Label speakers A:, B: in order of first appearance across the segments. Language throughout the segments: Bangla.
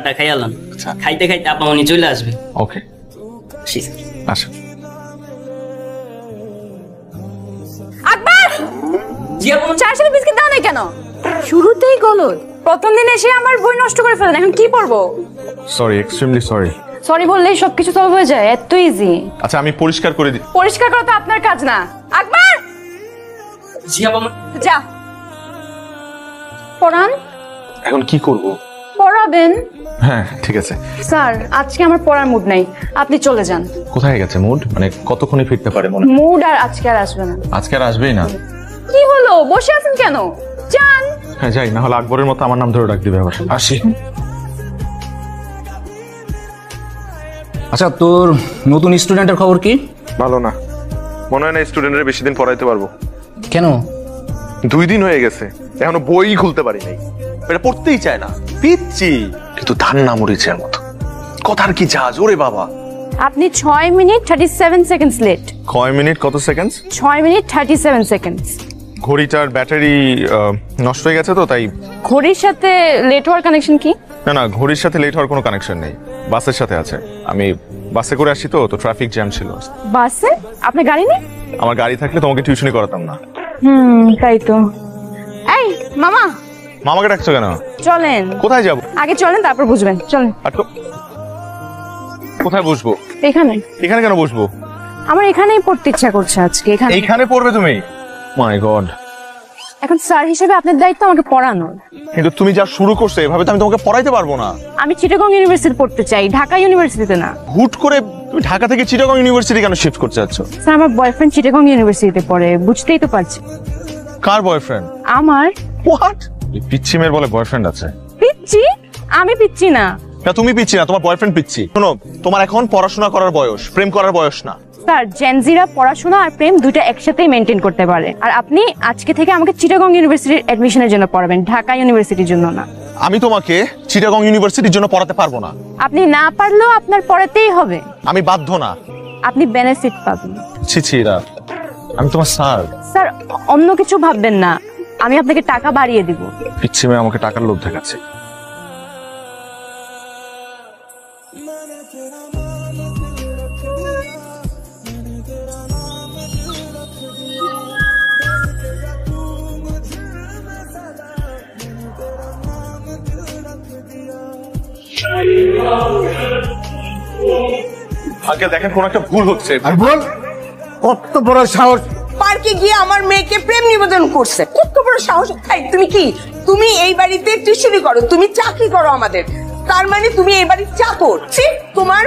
A: খাবারটা খাইয়ালাম। খাইতে খাইতে আপা উনি চলে আসবে।
B: ওকে আসো।
C: আকবর, চায়ের সাথে বিস্কিট দাও না কেন? শুরুতেই গলদ। প্রথম দিন এসে আমার বই নষ্ট করে ফেলেন, এখন কি পড়বো?
B: Sorry, extremely sorry.
C: সরি বললেই সবকিছু সলভ হয়ে যায়, এত ইজি।
B: আচ্ছা আমি পরিষ্কার করে দিই।
C: পরিষ্কার করা তো আপনার কাজ না। আকবর
A: জি আপা।
C: যা পড়ান।
B: এখন কি করব?
C: পড়াবেন?
B: হ্যাঁ ঠিক আছে।
C: স্যার আজকে আমার পড়ার মুড নাই, আপনি চলে যান।
B: কোথায় গেছে মুড? মানে কতক্ষণে ফিরতে পারে মনে?
C: মুড আর আজকে আর আসবে না।
B: আজকে আর আসবেই না?
C: কি হলো, বসে আছেন কেন? যান।
B: হ্যাঁ যাই, না হলে আকবরের মতো আমার নাম ধরে ডাক দিবে আবার। আসি।
D: আচ্ছা তোর নতুন স্টুডেন্টের খবর কি?
B: ভালো না, মনে হয় না স্টুডেন্টের বেশি দিন পড়াইতে পারবো।
D: কেন?
B: 2 দিন হয়ে গেছে, এখনো বই খুলতে পারি নাই। এটা পড়তেই চায় না, পিচ্ছি কিন্তু ধান না মরিচের মতো। কথার কি জাজ ওরে বাবা।
C: আপনি 6 মিনিট 37 সেকেন্ডস লেট।
B: কয় মিনিট কত সেকেন্ডস?
C: 6 minute 37 seconds.
B: ঘড়িটার ব্যাটারি নষ্ট হয়ে গেছে তো তাই।
C: ঘড়ির সাথে লেট হওয়ার কানেকশন কি?
B: না না, ঘড়ির সাথে লেট হওয়ার কোনো কানেকশন নেই, বাসের সাথে আছে। আমি বাসে করে আসি তো ট্রাফিক জ্যাম ছিল।
C: বাসে? আপনার গাড়ি নেই?
B: আমার গাড়ি থাকলে তোমাকে টিউশনি করাতাম না।
C: তাই তো। এই মামা।
B: মামাকে ডাকছো কেন?
C: চলেন।
B: কোথায় যাব?
C: আগে চলেন তারপর বুঝবেন, চলেন।
B: কোথায় বসবো?
C: এখানে।
B: এখানে কেন বসবো?
C: আমার এখানেই পড়তে ইচ্ছা করছে আজকে।
B: এখানে পড়বে তুমি? মাই গড।
C: এখন স্যার হিসেবে আপনার দায়িত্ব আমাকে পড়ানোর।
B: কিন্তু তুমি যা শুরু করছো এভাবে তো আমি তোমাকে পড়াইতে পারবো না।
C: আমি চিটাগং ইউনিভার্সিটি পড়তে চাই, ঢাকা ইউনিভার্সিটিতে না।
B: হুট করে তুমি ঢাকা থেকে চিটাগং ইউনিভার্সিটি কেন শিফট করতে যাচ্ছ?
C: স্যার আমার বয়ফ্রেন্ড চিটাগং ইউনিভার্সিটিতে পড়ে, বুঝতেই তো পারছি।
B: কার বয়ফ্রেন্ড?
C: আমার।
B: হোয়াট? পিচ্ছি মেয়ের বলে বয়ফ্রেন্ড আছে?
C: পিচ্ছি? আমি পিচ্ছি না।
B: না তুমি পিচ্ছি না, তোমার বয়ফ্রেন্ড পিচ্ছি। শোনো, তোমার এখন পড়াশোনা করার বয়স, প্রেম করার বয়স না।
C: স্যার জেনজিরা পড়াশোনা আর প্রেম দুইটা একসাথেই মেনটেন করতে পারে। আর আপনি আজকে থেকে আমাকে চিটাগং ইউনিভার্সিটির অ্যাডমিশনের জন্য পড়াবেন, ঢাকা ইউনিভার্সিটির জন্য না।
B: আমি তোমাকে চিটাগং ইউনিভার্সিটির জন্য পড়াতে পারবো না।
C: আপনি না পারলেও আপনার পড়াতেই হবে।
B: আমি বাধ্য না।
C: আপনি বেনিফিট পাবেন।
B: ছিছিরা, আমি তোমার স্যার।
C: স্যার অন্য কিছু ভাববেন না, আমি আপনাকে টাকা বাড়িয়ে দিব।
B: পিচ্ছি মেয়ে আমাকে টাকার লোভ দেখাচ্ছে। আগে দেখেন কোন একটা ভুল হচ্ছে।
E: আর বল, কত বড় সাহস!
F: পার্কে গিয়ে আমার মেয়েকে প্রেম নিবেদন করছে, কত বড় সাহস! তুমি কি, তুমি এই বাড়িতে টিউশনি করো, তুমি চাকরি করো আমাদের, তার মানে তুমি এই বাড়ির চাকর। তোমার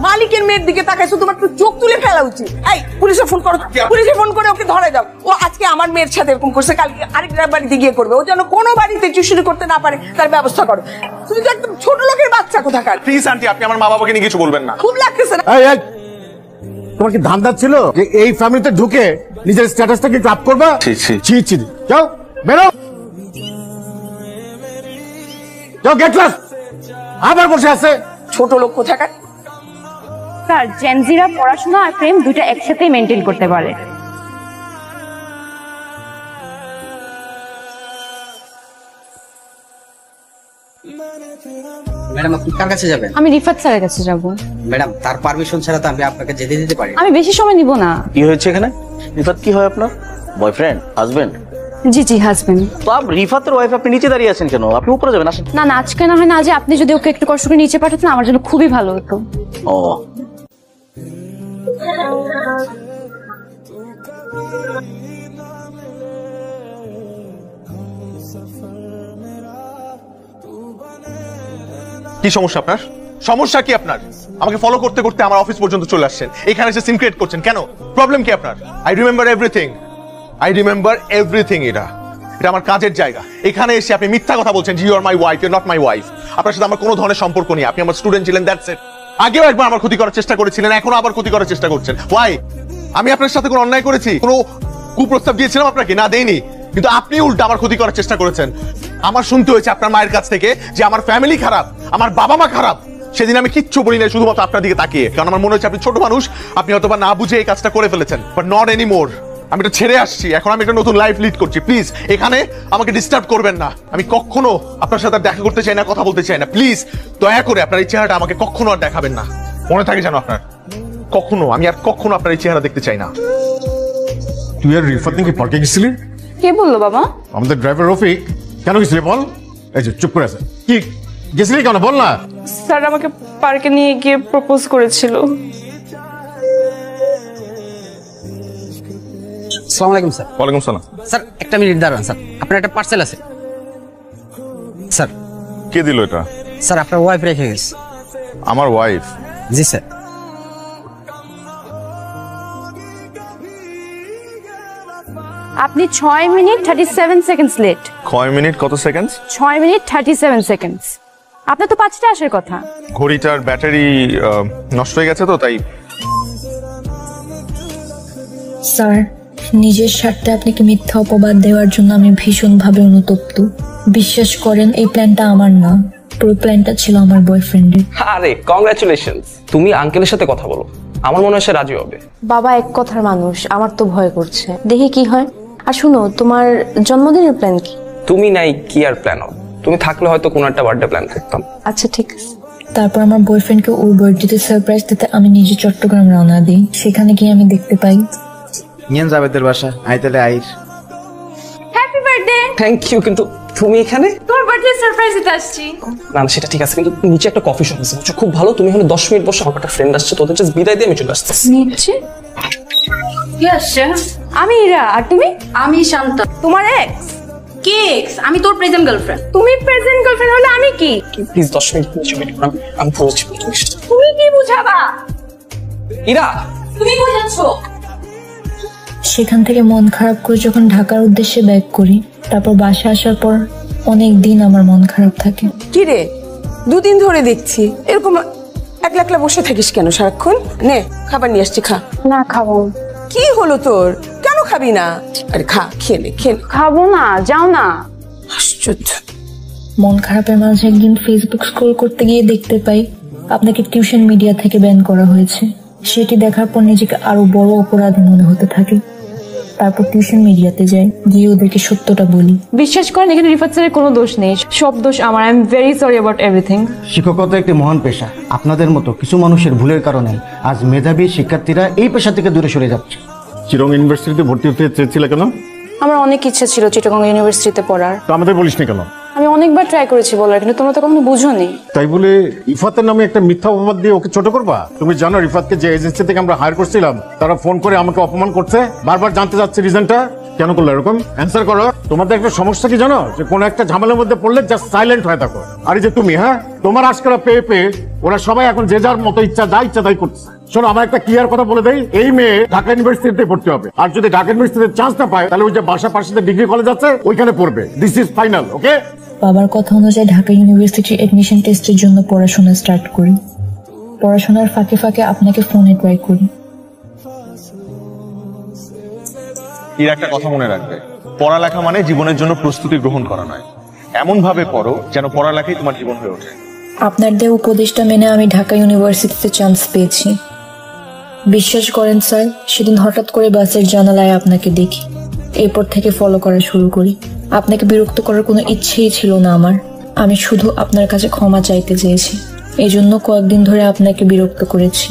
F: মালিকের মেয়ের দিকে তাকাইছো, তোমার তো চোখ তুলে ফেলা উচিত। এই পুলিশে ফোন করো, পুলিশে ফোন করে ওকে ধরে দাও। ও আজকে আমার মেয়ের সাথে এরকম করছে, কালকে আরেকটা বাড়িতে গিয়ে করবে। ও যেন কোনো বাড়িতে টিউশনি করতে না পারে তার ব্যবস্থা করো। তুমি তো একদম ছোট লোকের বাচ্চা কোথাকার।
B: প্লিজ আন্টি, আপনি আমার মা বাবাকে নিয়ে কিছু বলবেন না।
F: খুব লাগতেছে না?
E: তোমার কি ধান্দা ছিল যে এই ফ্যামিলিতে ঢুকে নিজের স্ট্যাটাসটাকে আপ করবা? ছি ছি, যাও বেরো, যাও গেট লস। আবার বসে আছে
F: ছোট লোক কোথাকার।
C: স্যার জেনজিরা পড়াশোনা আর প্রেম দুইটা একসাথেই মেনটেন করতে পারে।
G: ম্যাডাম আপনি কার কাছে যাবেন?
C: আমি রিফাত স্যারের কাছে যাব।
G: ম্যাডাম তার পারমিশন ছাড়া তো আমি আপনাকে যেতে দিতে পারি না।
C: আমি বেশি সময় নিব না।
H: কি হয়েছে এখানে? রিফাত কি হয় আপনার? বয়ফ্রেন্ড? হাজবেন্ড?
C: জি জি হাজবেন্ড।
H: তো রিফাতের ওয়াইফ, আপনি নিচে দাঁড়িয়ে আছেন কেন? আপনি উপরে যাবেন, আসেন।
C: না না, আজকে না হয় না, যে আপনি যদি ওকে একটু কষ্ট করে নিচে পাঠাতেন আমার জন্য খুবই ভালো হতো।
H: ও
B: কি সমস্যা আপনার? সমস্যা কি আপনার? আমাকে ফলো করতে করতে আমার অফিস পর্যন্ত চলে আসছেন, এখানে এসে সিম ক্রিয়েট করছেন কেন? প্রবলেম কি আপনার? I remember everything. এটা আমার কাজের জায়গা। এখানে এসে আপনি মিথ্যা কথা বলছেন যে you are my wife, you are not my wife. আপনার সাথে আমার কোনো ধরনের সম্পর্ক নেই। আপনি আমার স্টুডেন্ট ছিলেন, দ্যাটস ইট। আগেও একবার আমার ক্ষতি করার চেষ্টা করেছিলেন, এখনো আবার ক্ষতি করার চেষ্টা করছেন। ওয়াই? আমি আপনার সাথে কোনো অন্যায় করেছি? কোনো কুপ্রস্তাব দিয়েছিলাম আপনাকে? না, দেইনি। কিন্তু আপনি উল্টা আমার ক্ষতি করার চেষ্টা করেছেন। আমার শুনতে হয়েছে আপনার মায়ের কাছ থেকে যে আমার ফ্যামিলি খারাপ, আমার বাবা মা খারাপ। সেদিন আমি কিচ্ছু বলি না, শুধুমাত্র আপনার দিকে তাকিয়ে, কারণ আমার মনে হচ্ছে আপনি ছোট মানুষ, আপনি হয়তো বা না বুঝে এই কাজটা করে ফেলেছেন। But not anymore. আমি এটা ছেড়ে আসছি, এখন আমি একটা নতুন লাইফ লিড করছি। প্লিজ এখানে আমাকে ডিস্টার্ব করবেন না। আমি কখনো আপনার সাথে আর দেখা করতে চাই না, কথা বলতে চাই না। প্লিজ দয়া করে আপনার এই চেহারাটা আমাকে কখনো আর দেখাবেন না। মনে থাকে যেন আপনার, কখনো আমি আর কখনো আপনার এই চেহারা দেখতে চাই না।
E: তুই আর রিফাত নাকি পার্কে গেছিলি?
C: কে বললো বাবা?
E: আমাদের ড্রাইভার রফিক। কেন গেছিলি বল? এই যে চুপ করে আছে, কি গেছিলি কেন বল না?
I: স্যার আমাকে পার্কে নিয়ে গিয়ে প্রপোজ করেছিল।
G: আসসালামু আলাইকুম স্যার।
B: ওয়ালাইকুম সালাম।
G: স্যার একটা মিনিট দাঁড়ান স্যার, আপনার একটা পার্সেল আছে। স্যার।
B: কে দিল এটা?
G: স্যার আপনার ওয়াইফ রেখে গেছে।
B: আমার ওয়াইফ?
G: জি স্যার।
C: আপনি 6 মিনিট 37 সেকেন্ডস লেট।
B: 6 মিনিট কত সেকেন্ড?
C: 6 minute 37 seconds. আপনার তো 5টা আসার কথা।
B: ঘড়িটার ব্যাটারি নষ্ট হয়ে গেছে তো তাই।
J: স্যার, নিজের স্বার্থে আপনাকে মিথ্যা অপবাদ দেওয়ার জন্য আমি ভীষণভাবে অনুতপ্ত। বিশ্বাস করেন এই প্ল্যানটা আমার না, পুরো প্ল্যানটা ছিল আমার বয়ফ্রেন্ডের।
K: আরে কংগ্রাচুলেশনস। তুমি আঙ্কেলের সাথে কথা বলো, আমার মনে হয় সে রাজি হবে।
L: বাবা এক কথার মানুষ, আমার তো ভয় করছে, দেখি কি হয়। আর শুনো, তোমার জন্মদিনের প্ল্যান কি?
K: তুমি নাই কি আর প্ল্যান হবে? তুমি থাকলে হয়তো কোনো একটা বার্থডে প্ল্যান করতাম।
L: আচ্ছা ঠিক আছে।
J: তারপর আমার বয়ফ্রেন্ডকে ওর বার্থডেতে সারপ্রাইজ দিতে আমি নিজে চট্টগ্রাম রওনা দিই। সেখানে গিয়ে আমি দেখতে পাই
M: নিয়ে যাবেদের বাসা আইতালে আইর।
C: Happy birthday.
K: থ্যাংক ইউ, কিন্তু তুমি এখানে?
C: তোমার বার্থডে সারপ্রাইজ দিতে আসছি।
K: না না সেটা ঠিক আছে, কিন্তু নিচে একটা কফি শপ আছে, বুঝছো? খুব ভালো। তুমি এখানে 10 মিনিট বসো, আমার একটা ফ্রেন্ড আসছে, তোদের জাস্ট বিদায় দিয়ে আমি চলে আসতেছি।
C: নিচে কি আসছে? আমি ইরা। আর তুমি? আমি শান্ত। তোমার এক্স? কি এক্স? আমি তোর প্রেজেন্ট গার্লফ্রেন্ড। তুমি প্রেজেন্ট গার্লফ্রেন্ড হলে আমি কি?
K: প্লিজ 10 মিনিট নিচে ওয়েট করো, আমি বুঝছি।
C: তুমি কি বুঝাবা?
K: ইরা
C: তুমি কই যাচ্ছ?
J: সেখান থেকে মন খারাপ করে যখন ঢাকার উদ্দেশ্যে ব্যাক করি, তারপর বাসা আসার পর অনেক দিন আমার মন খারাপ থাকে।
F: কি রে, 2 দিন ধরে দেখছি এরকম একলা একলা বসে থাকিস কেন সারাক্ষণ? নে খাবার নিয়ে আসছি, খা।
C: না খাবো।
F: কি হলো তোর? কেন খাবি না? আরে খা, খেলে খেলে।
C: খাবো না, যাও না।
F: আশ্চর্য।
J: মন খারাপের মাঝে একদিন ফেসবুক স্ক্রল করতে গিয়ে দেখতে পাই আপনাকে টিউশন মিডিয়া থেকে ব্যান করা হয়েছে। সেটি দেখার পর নিজেকে আরো বড় অপরাধী মনে হতে থাকে। তারপর টিউশন মিডিয়াতে যাই, গিয়ে ওদেরকে সত্যটা বলি।
I: বিশ্বাস করেন এখানে রিফাত স্যারের কোনো দোষ নেই, সব দোষ আমার। I am very sorry about everything.
M: শিক্ষকতা একটি মহান পেশা। আপনাদের মতো কিছু মানুষের ভুলের কারণে আজ মেধাবী শিক্ষার্থীরা এই পেশা থেকে দূরে সরে যাচ্ছে।
E: চিরং ইউনিভার্সিটিতে ভর্তি হতে চেয়েছিলে কেন?
L: আমার অনেক ইচ্ছা ছিল চিটাগং ইউনিভার্সিটিতে পড়ার।
E: তো আমাদের বলিস না কেন?
L: আমি অনেকবার ট্রাই করেছি বলার, কিন্তু তোমরা তো কখনো বুঝোনি।
E: তাই বলে ইফাতের নামে একটা মিথ্যা অপবাদ দিয়ে ওকে ছোট করবা? তুমি জানো রিফাতকে যে এজেন্সি থেকে আমরা হায়ার করছিলাম তারা ফোন করে আমাকে অপমান করছে, বারবার জানতে যাচ্ছে রিজনটা। কেন করলো এরকম? অ্যান্সার করো। তোমাদের একটা সমস্যা কি জানো, যে কোনো একটা ঝামেলার মধ্যে পড়লে জাস্ট সাইলেন্ট হয়ে থাকো। আর এই যে তুমি, হ্যাঁ, তোমার আজকাল পেয়ে পেয়ে ওরা সবাই এখন যে যার মতো ইচ্ছা তাই করছে। শোনো, আমার একটা ক্লিয়ার কথা বলে দেই, এই মেয়ে ঢাকা ইউনিভার্সিটিতে পড়তে হবে, আর যদি ঢাকা ইউনিভার্সিটিতে চান্স না পায় তাহলে ওই যে বাসা পাশে ডিগ্রি কলেজ আছে ওইখানে পড়বে। দিস ইজ ফাইনাল, ওকে?
J: বাবার কথা অনুযায়ী ঢাকা ইউনিভার্সিটির এডমিশন টেস্টের জন্য পড়াশোনা স্টার্ট করি। পড়াশোনার ফাঁকে ফাঁকে আপনাকে ফোনে ট্রাই করি।
B: এর একটা কথা মনে রাখবে, পড়ালেখা মানে জীবনের জন্য প্রস্তুতি গ্রহণ করা নয়। এমন ভাবে পড়ো যেন পড়ালেখাই তোমার জীবন হয়ে ওঠে।
J: আপনার দেওয়া উপদেশটা মেনে আমি ঢাকা ইউনিভার্সিটিতে চান্স পেয়েছি। বিশ্বাস করেন স্যার, সেদিন হঠাৎ করে বাসের জানালায় আপনাকে দেখি। এরপর থেকে ফলো করা শুরু করি। আপনাকে বিরক্ত করার কোনো ইচ্ছেই ছিল না আমার। আমি শুধু আপনার কাছে ক্ষমা চাইতে চেয়েছি। এই জন্য কয়েকদিন ধরে আপনাকে বিরক্ত করেছি।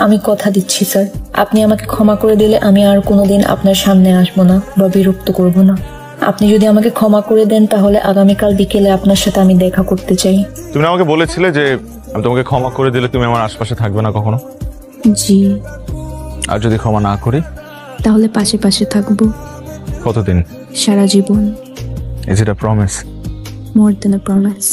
J: আমি কথা দিচ্ছি স্যার, আপনি আমাকে ক্ষমা করে দিলে আমি আর কোনোদিন আপনার সামনে আসবো না বা বিরক্ত করব না। আপনি যদি আমাকে ক্ষমা করে দেন তাহলে আগামীকাল বিকেলে আপনার সাথে আমি দেখা করতে চাই।
B: তুমি আমাকে বলেছিলে যে আমি তোমাকে ক্ষমা করে দিলে তুমি আমার আশপাশে থাকবে না কখনো।
J: জি।
B: আর যদি ক্ষমা না করি?
J: তাহলে পাশে পাশে থাকবো।
B: কতদিন?
J: সারা জীবন।
B: Is it a promise?
J: More than a promise.